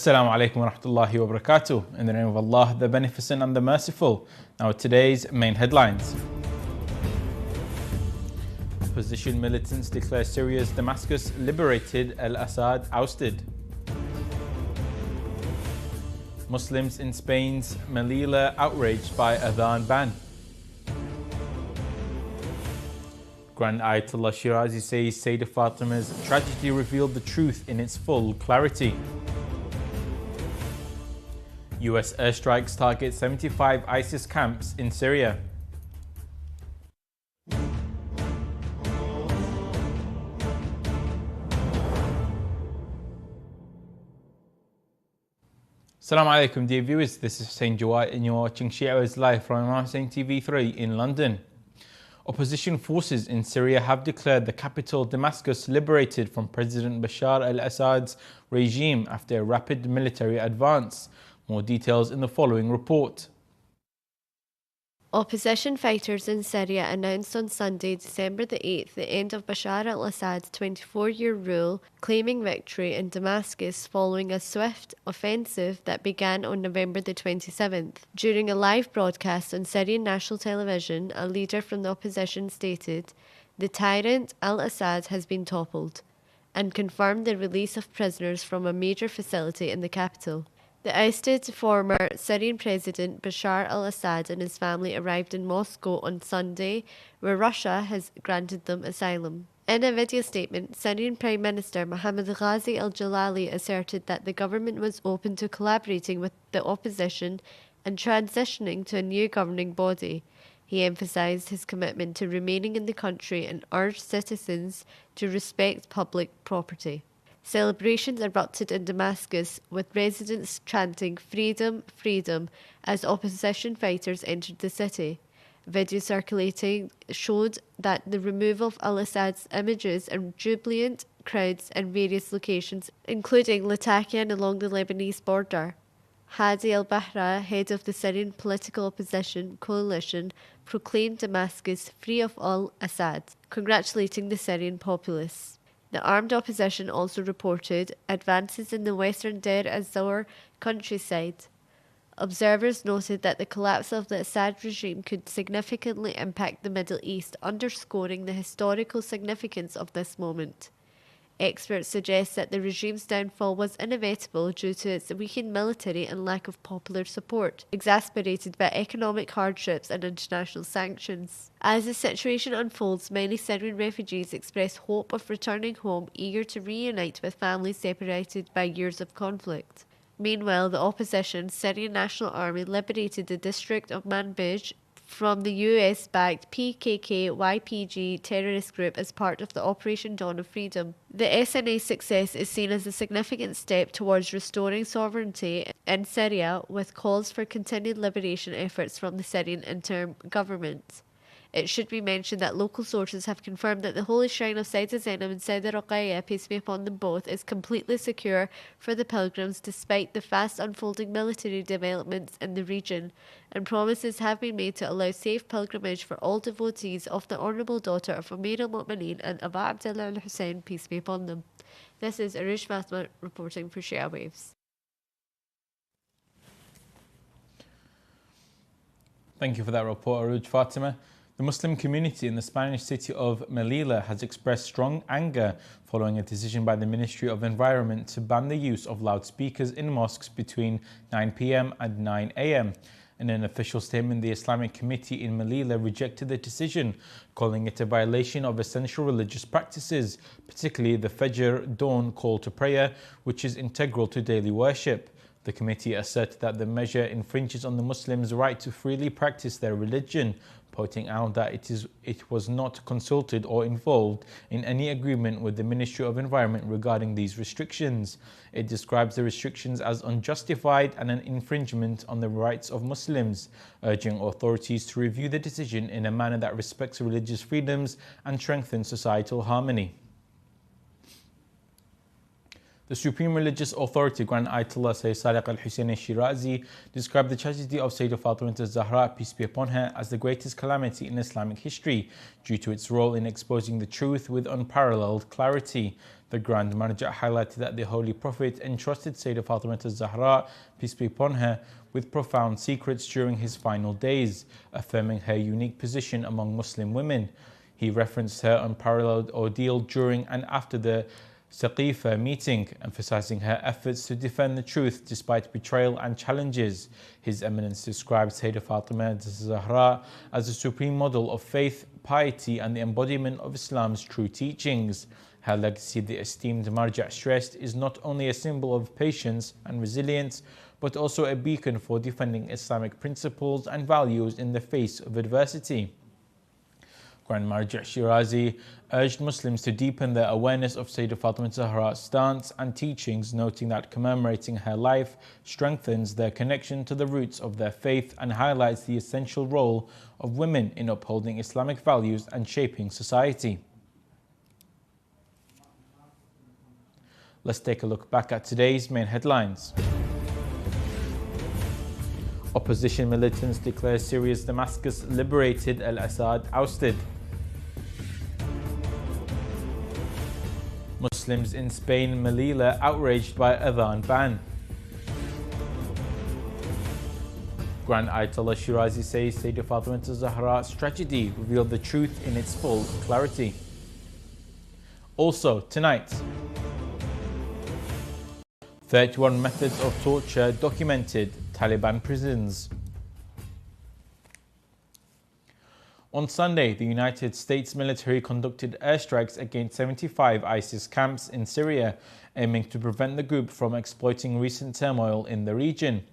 Assalamu alaikum wa rahmatullahi wa barakatuh. In the name of Allah, the Beneficent and the Merciful. Now today's main headlines. Opposition militants declare Syria's Damascus liberated, al-Assad ousted. Muslims in Spain's Melilla outraged by Adhan ban. Grand Ayatollah Shirazi says Sayyidah Fatima's tragedy revealed the truth in its full clarity. US airstrikes target 75 ISIS camps in Syria. Assalamu alaikum dear viewers, this is Hussein Jawad and you're watching Shia Waves live from Imam Hussein TV 3 in London. Opposition forces in Syria have declared the capital Damascus liberated from President Bashar al-Assad's regime after a rapid military advance. More details in the following report. Opposition fighters in Syria announced on Sunday, December the 8th, the end of Bashar al-Assad's 24-year rule, claiming victory in Damascus following a swift offensive that began on November the 27th. During a live broadcast on Syrian national television, a leader from the opposition stated, "The tyrant al-Assad has been toppled," and confirmed the release of prisoners from a major facility in the capital. The ousted former Syrian President Bashar al-Assad and his family arrived in Moscow on Sunday, where Russia has granted them asylum. In a video statement, Syrian Prime Minister Mohammed Ghazi al-Jalali asserted that the government was open to collaborating with the opposition and transitioning to a new governing body. He emphasised his commitment to remaining in the country and urged citizens to respect public property. Celebrations erupted in Damascus, with residents chanting "Freedom, freedom" as opposition fighters entered the city. Video circulating showed that the removal of al-Assad's images and jubilant crowds in various locations, including Latakia and along the Lebanese border. Hadi al-Bahra, head of the Syrian political opposition coalition, proclaimed Damascus free of al-Assad, congratulating the Syrian populace. The armed opposition also reported advances in the western Deir ez-Zor countryside. Observers noted that the collapse of the Assad regime could significantly impact the Middle East, underscoring the historical significance of this moment. Experts suggest that the regime's downfall was inevitable due to its weakened military and lack of popular support, exacerbated by economic hardships and international sanctions. As the situation unfolds, many Syrian refugees express hope of returning home, eager to reunite with families separated by years of conflict. Meanwhile, the opposition Syrian National Army liberated the district of Manbij from the US-backed PKK-YPG terrorist group as part of the Operation Dawn of Freedom. The SNA's success is seen as a significant step towards restoring sovereignty in Syria, with calls for continued liberation efforts from the Syrian interim government. It should be mentioned that local sources have confirmed that the holy shrine of Sayyidah Zainab and Sayyidah Ruqayya, peace be upon them both, is completely secure for the pilgrims despite the fast unfolding military developments in the region, and promises have been made to allow safe pilgrimage for all devotees of the honourable daughter of Amir al-Mu'mineen and Abu Abdullah al-Hussein, peace be upon them. This is Ayub Fatimah reporting for Shia Waves. Thank you for that report, Ayub Fatimah. The Muslim community in the Spanish city of Melilla has expressed strong anger following a decision by the Ministry of Environment to ban the use of loudspeakers in mosques between 9 p.m. and 9 a.m. In an official statement, the Islamic Committee in Melilla rejected the decision, calling it a violation of essential religious practices, particularly the Fajr dawn call to prayer, which is integral to daily worship. The committee asserted that the measure infringes on the Muslims' right to freely practice their religion, pointing out that it was not consulted or involved in any agreement with the Ministry of Environment regarding these restrictions. It describes the restrictions as unjustified and an infringement on the rights of Muslims, urging authorities to review the decision in a manner that respects religious freedoms and strengthens societal harmony. The Supreme Religious Authority, Grand Ayatollah Sayyid Sadiq al-Hussein Shirazi, described the tragedy of Sayyidah Fatimah al-Zahra, peace be upon her, as the greatest calamity in Islamic history, due to its role in exposing the truth with unparalleled clarity. The Grand Manager highlighted that the Holy Prophet entrusted Sayyidah Fatimah al-Zahra, peace be upon her, with profound secrets during his final days, affirming her unique position among Muslim women. He referenced her unparalleled ordeal during and after the Saqifa meeting, emphasizing her efforts to defend the truth despite betrayal and challenges. His Eminence described Sayyidah Fatimah al-Zahra as a supreme model of faith, piety and the embodiment of Islam's true teachings. Her legacy, the esteemed Marja stressed, is not only a symbol of patience and resilience, but also a beacon for defending Islamic principles and values in the face of adversity. Grand Marja Shirazi urged Muslims to deepen their awareness of Sayyidah Fatimah al-Zahra's stance and teachings, noting that commemorating her life strengthens their connection to the roots of their faith and highlights the essential role of women in upholding Islamic values and shaping society. Let's take a look back at today's main headlines. Opposition militants declare Syria's Damascus liberated, al-Assad ousted. Muslims in Spain, Melilla, outraged by Adhan ban. Grand Ayatollah Shirazi says Sayyidah Fatimah al-Zahra's tragedy revealed the truth in its full clarity. Also, tonight, 31 methods of torture documented, Taliban prisons. On Sunday, the United States military conducted airstrikes against 75 ISIS camps in Syria, aiming to prevent the group from exploiting recent turmoil in the region.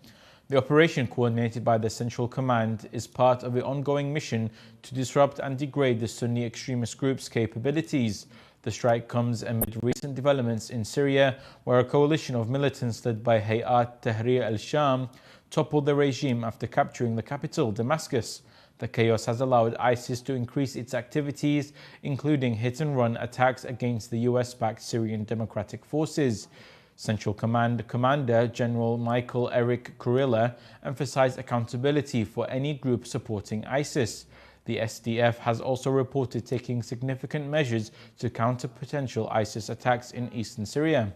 The operation, coordinated by the Central Command, is part of the ongoing mission to disrupt and degrade the Sunni extremist group's capabilities. The strike comes amid recent developments in Syria, where a coalition of militants led by Hayat Tahrir al-Sham toppled the regime after capturing the capital, Damascus. The chaos has allowed ISIS to increase its activities, including hit-and-run attacks against the US-backed Syrian Democratic Forces. Central Command Commander General Michael Eric Kurilla emphasized accountability for any group supporting ISIS. The SDF has also reported taking significant measures to counter potential ISIS attacks in eastern Syria,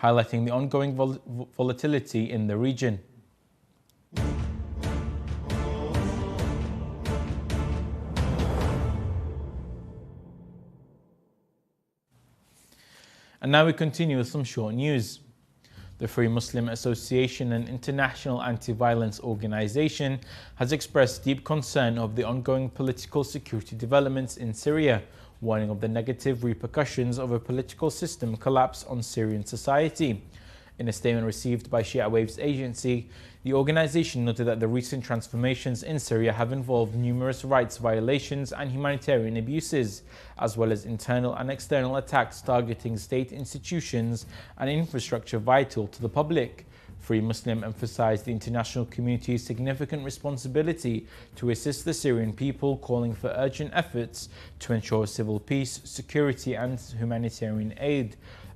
highlighting the ongoing volatility in the region. And now we continue with some short news. The Free Muslim Association, an international anti-violence organization, has expressed deep concern of the ongoing political security developments in Syria, warning of the negative repercussions of a political system collapse on Syrian society. In a statement received by Shia Waves agency, the organization noted that the recent transformations in Syria have involved numerous rights violations and humanitarian abuses, as well as internal and external attacks targeting state institutions and infrastructure vital to the public. Free Muslim emphasized the international community's significant responsibility to assist the Syrian people, calling for urgent efforts to ensure civil peace, security and humanitarian aid,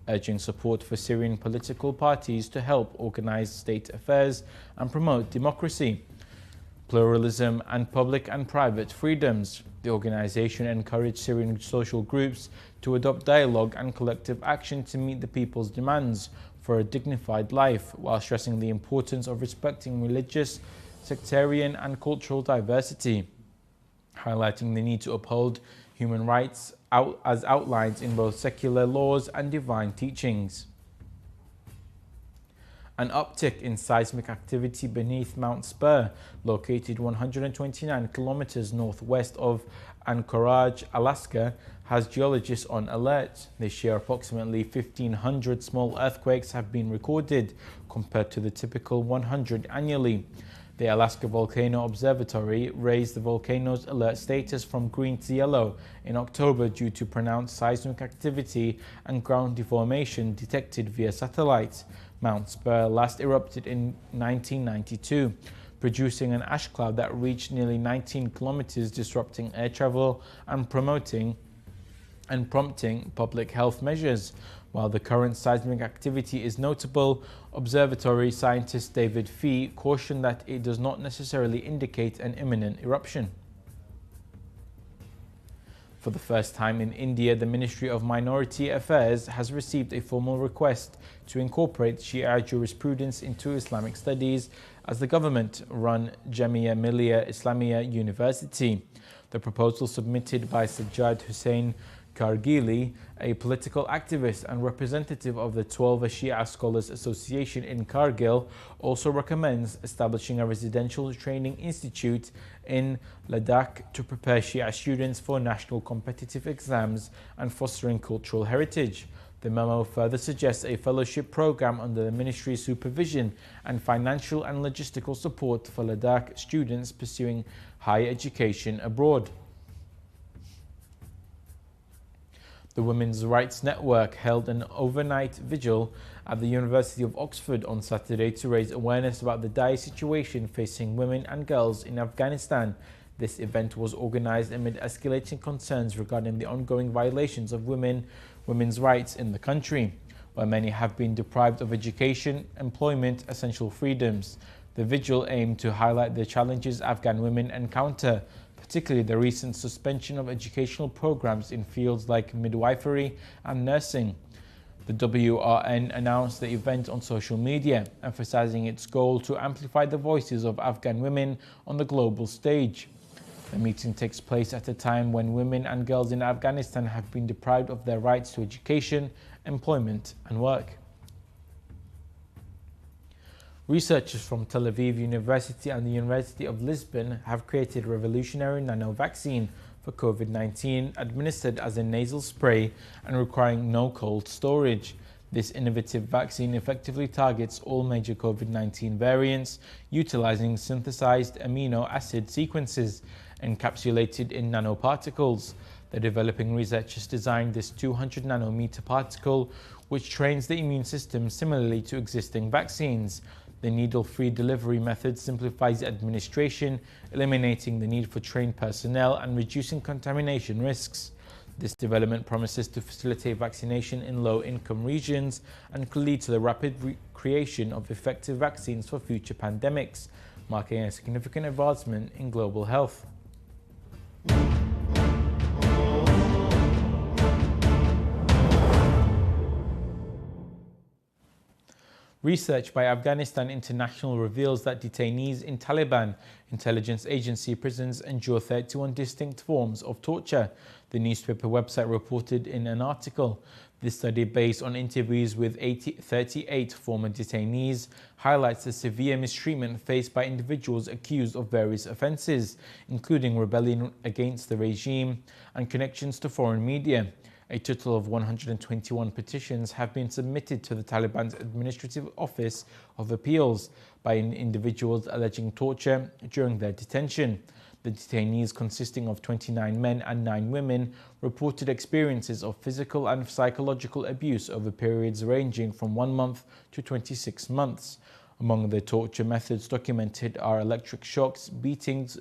urging support for Syrian political parties to help organize state affairs and promote democracy, pluralism and public and private freedoms. The organization encouraged Syrian social groups to adopt dialogue and collective action to meet the people's demands for a dignified life, while stressing the importance of respecting religious, sectarian and cultural diversity, highlighting the need to uphold human rights as outlined in both secular laws and divine teachings. An uptick in seismic activity beneath Mount Spur, located 129 kilometers northwest of Anchorage, Alaska, has geologists on alert. This year, approximately 1,500 small earthquakes have been recorded, compared to the typical 100 annually. The Alaska Volcano Observatory raised the volcano's alert status from green to yellow in October due to pronounced seismic activity and ground deformation detected via satellite. Mount Spur last erupted in 1992, producing an ash cloud that reached nearly 19 kilometers, disrupting air travel and prompting public health measures. While the current seismic activity is notable, observatory scientist David Fee cautioned that it does not necessarily indicate an imminent eruption. For the first time in India, the Ministry of Minority Affairs has received a formal request to incorporate Shia jurisprudence into Islamic studies as the government-run Jamia Millia Islamia University. The proposal, submitted by Sajjad Hussain Kargili, a political activist and representative of the 12 Shia Scholars Association in Kargil, also recommends establishing a residential training institute in Ladakh to prepare Shia students for national competitive exams and fostering cultural heritage. The memo further suggests a fellowship program under the ministry's supervision and financial and logistical support for Ladakh students pursuing higher education abroad. The Women's Rights Network held an overnight vigil at the University of Oxford on Saturday to raise awareness about the dire situation facing women and girls in Afghanistan. This event was organised amid escalating concerns regarding the ongoing violations of women's rights in the country, where many have been deprived of education, employment, essential freedoms. The vigil aimed to highlight the challenges Afghan women encounter, particularly the recent suspension of educational programs in fields like midwifery and nursing. The WRN announced the event on social media, emphasizing its goal to amplify the voices of Afghan women on the global stage. The meeting takes place at a time when women and girls in Afghanistan have been deprived of their rights to education, employment and work. Researchers from Tel Aviv University and the University of Lisbon have created a revolutionary nano vaccine for COVID-19 administered as a nasal spray and requiring no cold storage. This innovative vaccine effectively targets all major COVID-19 variants, utilizing synthesized amino acid sequences encapsulated in nanoparticles. The developing researchers designed this 200 nanometer particle, which trains the immune system similarly to existing vaccines. The needle-free delivery method simplifies administration, eliminating the need for trained personnel and reducing contamination risks. This development promises to facilitate vaccination in low-income regions and could lead to the rapid creation of effective vaccines for future pandemics, marking a significant advancement in global health. Research by Afghanistan International reveals that detainees in Taliban intelligence agency prisons endure 31 distinct forms of torture, the newspaper website reported in an article. This study, based on interviews with 38 former detainees, highlights the severe mistreatment faced by individuals accused of various offences, including rebellion against the regime and connections to foreign media. A total of 121 petitions have been submitted to the Taliban's Administrative Office of Appeals by individuals alleging torture during their detention. The detainees, consisting of 29 men and 9 women, reported experiences of physical and psychological abuse over periods ranging from 1 month to 26 months. Among the torture methods documented are electric shocks, beatings,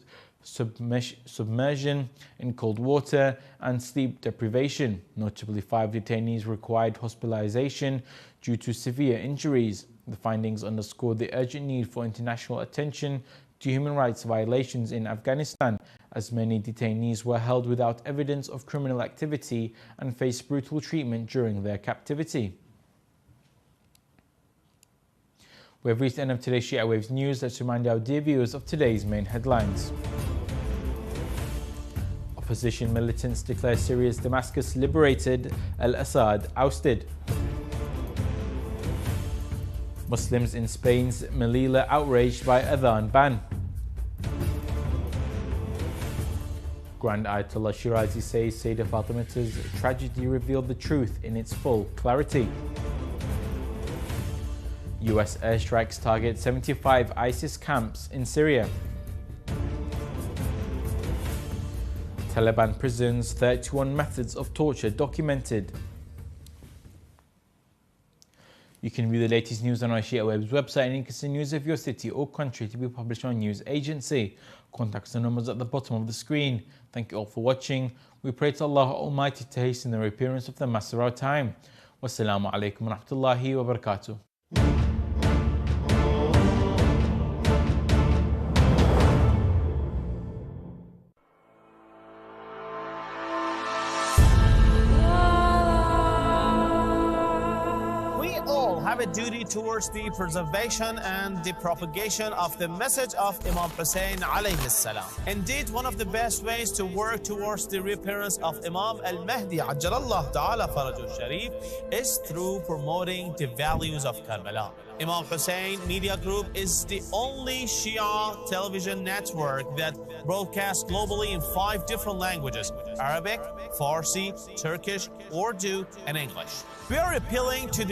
submersion in cold water and sleep deprivation. Notably, 5 detainees required hospitalization due to severe injuries. The findings underscore the urgent need for international attention to human rights violations in Afghanistan, as many detainees were held without evidence of criminal activity and faced brutal treatment during their captivity. We have reached the end of today's Shia Waves news. Let's remind our dear viewers of today's main headlines. Opposition militants declare Syria's Damascus liberated, al-Assad ousted. Muslims in Spain's Melilla outraged by Adhan ban. Grand Ayatollah Shirazi says Sayyidah Fatimah's tragedy revealed the truth in its full clarity. US airstrikes target 75 ISIS camps in Syria. Taliban prisons, 31 methods of torture documented. You can view the latest news on our Shia Waves website and interesting news of your city or country to be published on news agency. Contact the numbers at the bottom of the screen. Thank you all for watching. We pray to Allah Almighty to hasten the appearance of the Master of our time. Wassalamu alaikum wa rahmatullahi wa barakatuh. a duty towards the preservation and the propagation of the message of Imam Hussein alayhi salam. Indeed, one of the best ways to work towards the reappearance of Imam al-Mahdi ajjalallahu ta'ala farajul sharif is through promoting the values of Karbala. Imam Hussein Media Group is the only Shia television network that broadcasts globally in 5 different languages: Arabic, Farsi, Turkish, Urdu, and English. We are appealing to the